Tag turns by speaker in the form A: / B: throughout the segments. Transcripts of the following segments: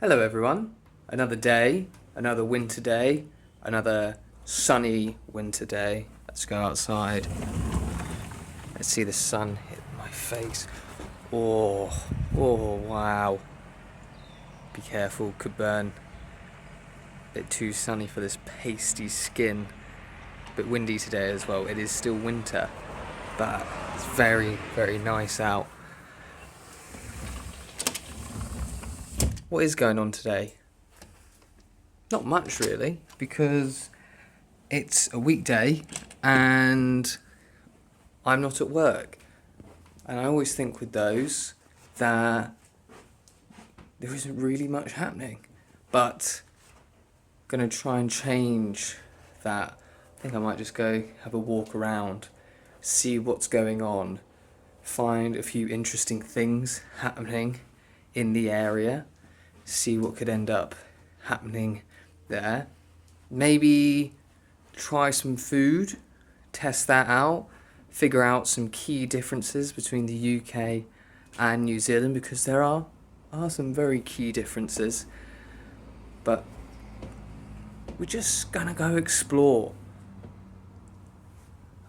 A: Hello everyone, another day, another winter day, another sunny winter day. Let's go outside. Let's see the sun hit my face. Oh wow. Be careful, could burn. Bit too sunny for this pasty skin. Bit windy today as well. It is still winter, but it's very, very nice out. What is going on today? Not much really, because it's a weekday and I'm not at work. And I always think with those that there isn't really much happening. But I'm gonna try and change that. I think I might just go have a walk around, see what's going on, find a few interesting things happening in the area. See what could end up happening there. Maybe try some food, test that out, figure out some key differences between the UK and New Zealand, because there are some very key differences. But we're just gonna go explore.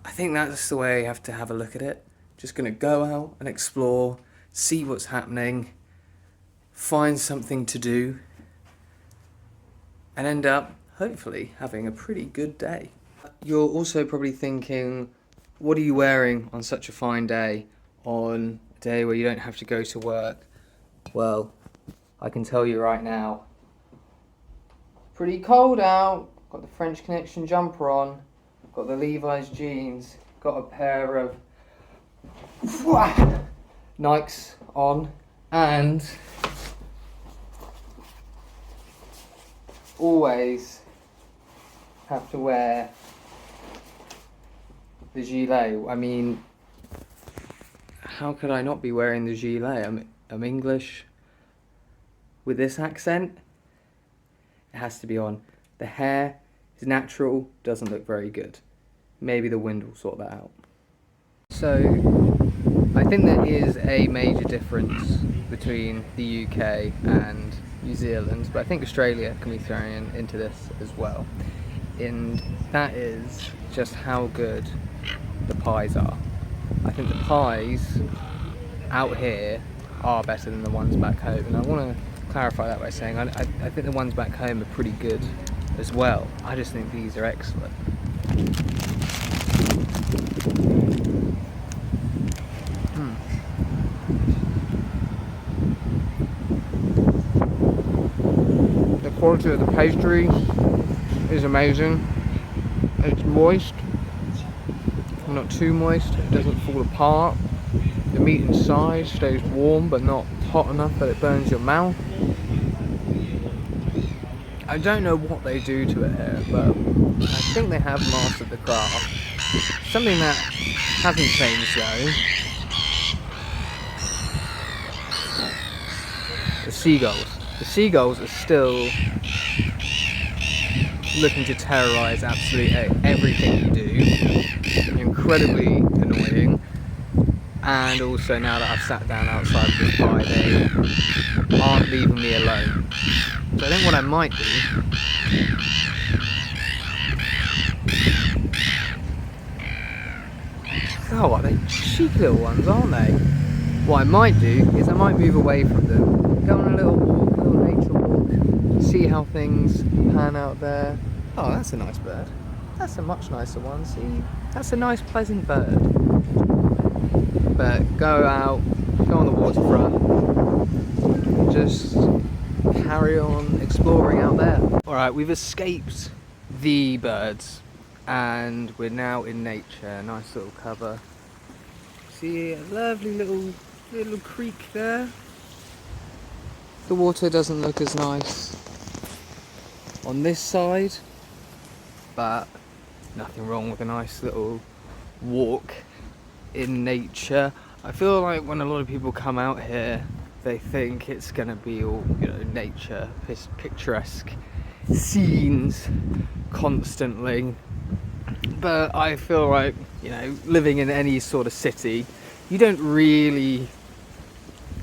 A: I think that's the way you have to have a look at it. Just gonna go out and explore, see what's happening, find something to do, and end up, hopefully, having a pretty good day. You're also probably thinking, what are you wearing on such a fine day, on a day where you don't have to go to work? Well, I can tell you right now, pretty cold out. Got the French Connection jumper on, got the Levi's jeans, got a pair of Nikes on, and always have to wear the gilet. I mean, how could I not be wearing the gilet? I'm English with this accent. It has to be on. The hair is natural, doesn't look very good. Maybe the wind will sort that out. So, I think there is a major difference between the UK and New Zealand, but I think Australia can be thrown into this as well. And that is just how good the pies are. I think the pies out here are better than the ones back home, and I want to clarify that by saying I think the ones back home are pretty good as well. I just think these are excellent. The quality of the pastry is amazing. It's moist, not too moist, it doesn't fall apart. The meat inside stays warm but not hot enough that it burns your mouth. I don't know what they do to it here, but I think they have mastered the craft. Something that hasn't changed though, the seagulls. The seagulls are still looking to terrorise absolutely everything you do. Incredibly annoying. And also, now that I've sat down outside of this bar, they aren't leaving me alone. So I think what I might do they're cheeky little ones, aren't they? What I might do is I might move away from them, go on a little walk, a little nature walk, see how things pan out there. Oh, that's a nice bird. That's a much nicer one. See, that's a nice, pleasant bird. But go out, go on the waterfront, just carry on exploring out there. Alright, we've escaped the birds and we're now in nature. Nice little cover. See a lovely little creek there. The water doesn't look as nice on this side, but nothing wrong with a nice little walk in nature. I feel like when a lot of people come out here, they think it's gonna be all, nature, picturesque scenes constantly. But I feel like, living in any sort of city, you don't really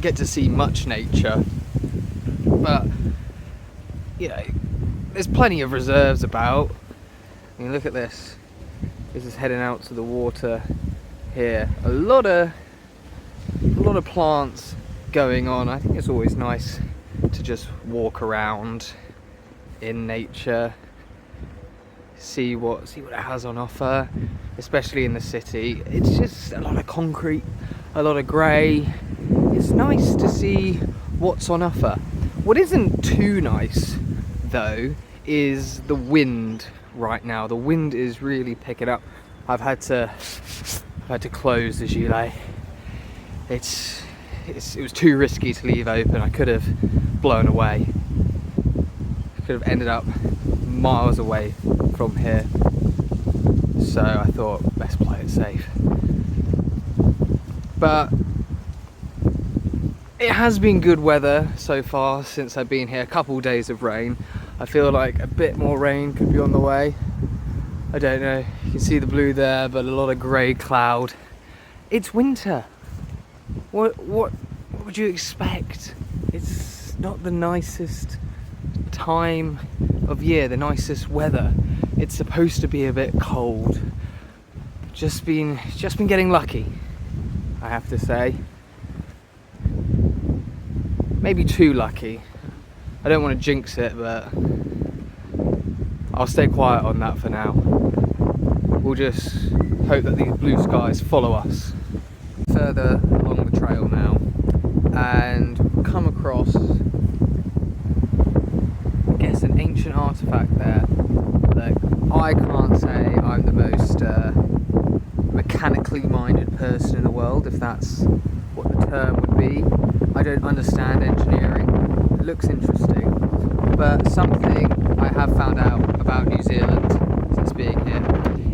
A: get to see much nature. But you know, there's plenty of reserves about. I mean, look at this. This is heading out to the water here. A lot of plants going on. I think it's always nice to just walk around in nature, see what it has on offer, especially in the city. It's just a lot of concrete, a lot of grey. It's nice to see what's on offer. What isn't too nice though is the wind right now. The wind is really picking up. I've had to close the gilet. It was too risky to leave open. I could have blown away. I could have ended up miles away from here. So I thought, best play it safe. But it has been good weather so far since I've been here. A couple of days of rain. I feel like a bit more rain could be on the way. I don't know. You can see the blue there, but a lot of grey cloud. It's winter. What would you expect? It's not the nicest time of year, the nicest weather. It's supposed to be a bit cold. Just been getting lucky, I have to say. Maybe too lucky. I don't want to jinx it, but I'll stay quiet on that for now. We'll just hope that these blue skies follow us. Further along the trail now, and come across, I guess, an ancient artifact there. Look, I can't say I'm the most mechanically minded person in the world, if that's what the term would be. I don't understand engineering. It looks interesting, but something I have found out about New Zealand since being here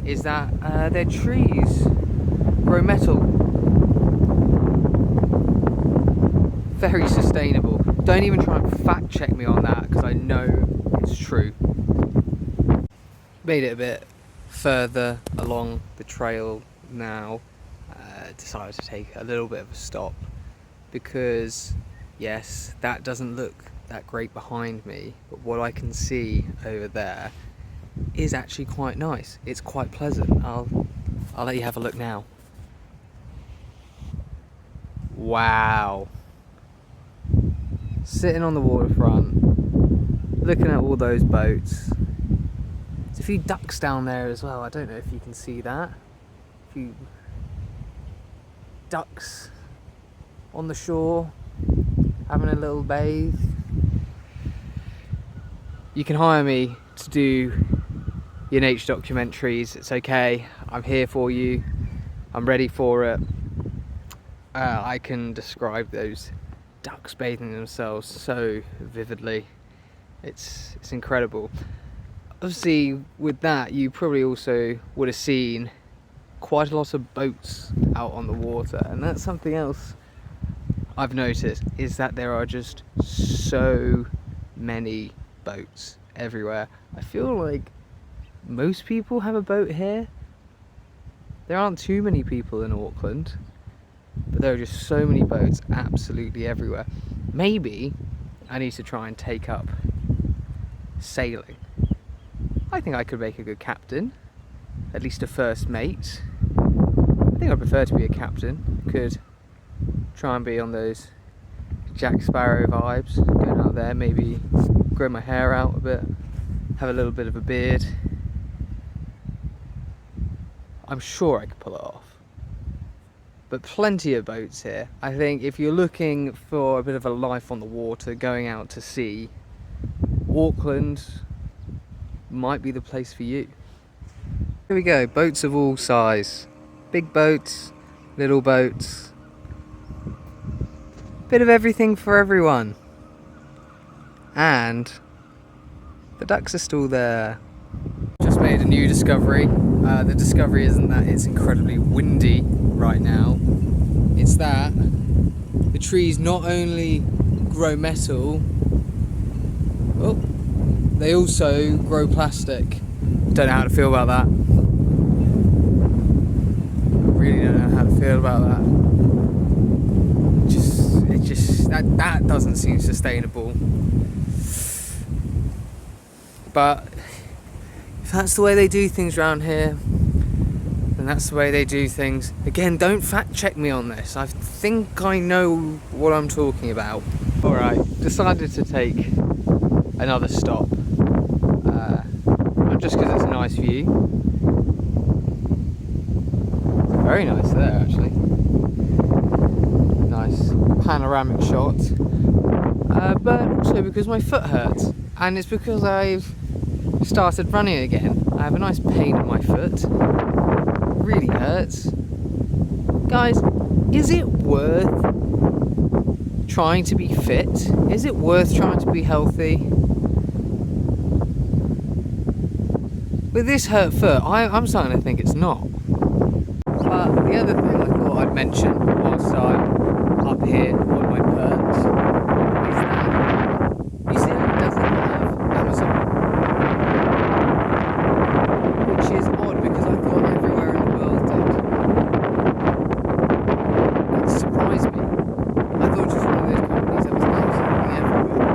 A: is that their trees grow metal. Very sustainable. Don't even try and fact check me on that, because I know it's true. Made it a bit further along the trail now. Decided to take a little bit of a stop because, yes, that doesn't look that great behind me, but what I can see over there is actually quite nice. It's quite pleasant. I'll let you have a look now. Wow. Sitting on the waterfront, looking at all those boats. There's a few ducks down there as well. I don't know if you can see that. A few ducks on the shore, having a little bathe. You can hire me to do your nature documentaries. It's okay. I'm here for you. I'm ready for it. I can describe those ducks bathing themselves so vividly. It's incredible. Obviously, with that, you probably also would have seen quite a lot of boats out on the water, and that's something else I've noticed, is that there are just so many boats everywhere. I feel like most people have a boat here. There aren't too many people in Auckland, but there are just so many boats absolutely everywhere. Maybe I need to try and take up sailing. I think I could make a good captain, at least a first mate. I think I'd prefer to be a captain. Could try and be on those Jack Sparrow vibes, going out there, maybe grow my hair out a bit, have a little bit of a beard. I'm sure I could pull it off. But plenty of boats here. I think if you're looking for a bit of a life on the water, going out to sea, Auckland might be the place for you. Here we go, boats of all size. Big boats, little boats. Bit of everything for everyone. And the ducks are still there. Just made a new discovery. The discovery isn't that it's incredibly windy right now. It's that the trees not only grow metal, they also grow plastic. Don't know how to feel about that. I really don't know how to feel about that. That doesn't seem sustainable. But if that's the way they do things around here, then that's the way they do things. Again, don't fact check me on this. I think I know what I'm talking about. Alright, decided to take another stop. Just because it's a nice view. Very nice there, actually. Nice panoramic shot. But also because my foot hurts. And it's because I've started running again. I have a nice pain in my foot. It really hurts. Guys, is it worth trying to be fit? Is it worth trying to be healthy? With this hurt foot, I'm starting to think it's not. But the other thing I thought I'd mention whilst I'm up here on my perch is that New Zealand doesn't have Amazon. Which is odd because I thought everywhere in the world did. It surprised me. I thought just one of those companies that was absolutely everywhere.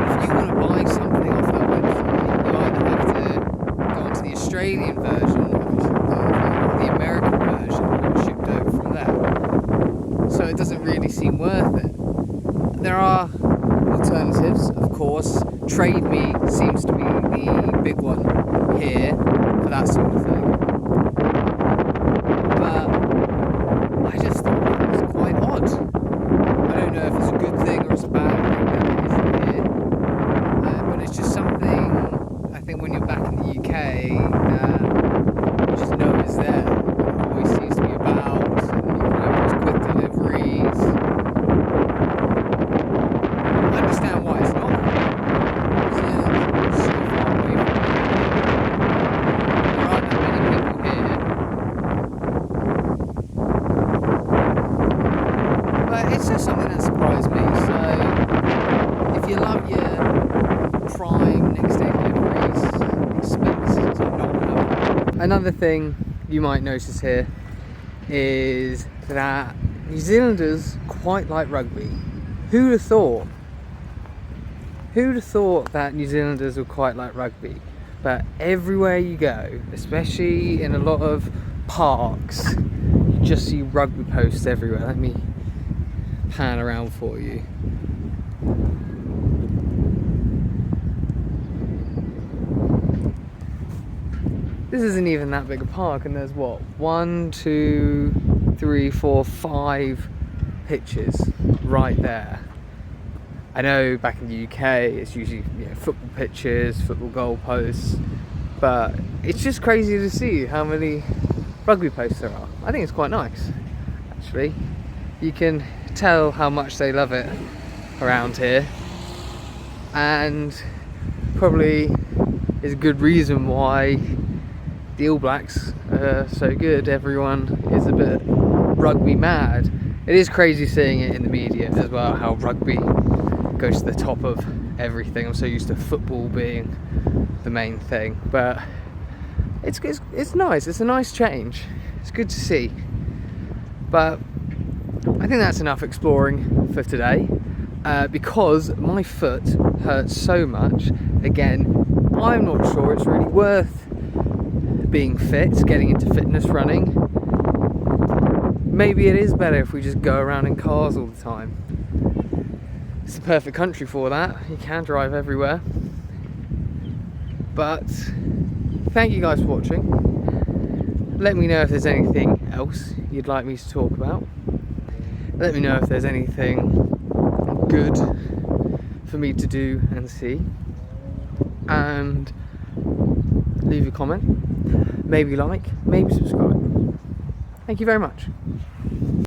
A: But if you want to buy something off that website, you either have to go onto the Australian version or the American version and it's shipped over from there. So it doesn't really seem worth it. There are alternatives, of course. Trade Me seems to be the big one here for that sort of thing. But I just thought that was quite odd. I don't know if it's a good thing or it's a bad thing that it isn't here. But it's just something, I think when you're back in the UK, you just know it's there. It always seems to be about, and you can have those quick deliveries. I understand why it's not. New Zealand's so far away from here. There aren't that many people here. But it's just something that surprised me. So if you love your Prime next day deliveries, expect to not have it. Another thing you might notice here is that New Zealanders quite like rugby. Who'd have thought? Who'd have thought that New Zealanders would quite like rugby? But everywhere you go, especially in a lot of parks, you just see rugby posts everywhere. Let me pan around for you. This isn't even that big a park, and there's what? 1, 2, 3, 4, 5 pitches right there. I know back in the UK it's usually football pitches, football goalposts, but it's just crazy to see how many rugby posts there are. I think it's quite nice, actually. You can tell how much they love it around here, and probably is a good reason why the All Blacks are so good. Everyone is a bit rugby mad. It is crazy seeing it in the media as well, how rugby goes to the top of everything. I'm so used to football being the main thing, but it's nice. It's a nice change. It's good to see. But I think that's enough exploring for today, because my foot hurts so much. Again, I'm not sure it's really worth being fit, getting into fitness running. Maybe it is better if we just go around in cars all the time. It's the perfect country for that. You can drive everywhere. But thank you guys for watching. Let me know if there's anything else you'd like me to talk about. Let me know if there's anything good for me to do and see. And leave a comment. Maybe like, maybe subscribe. Thank you very much.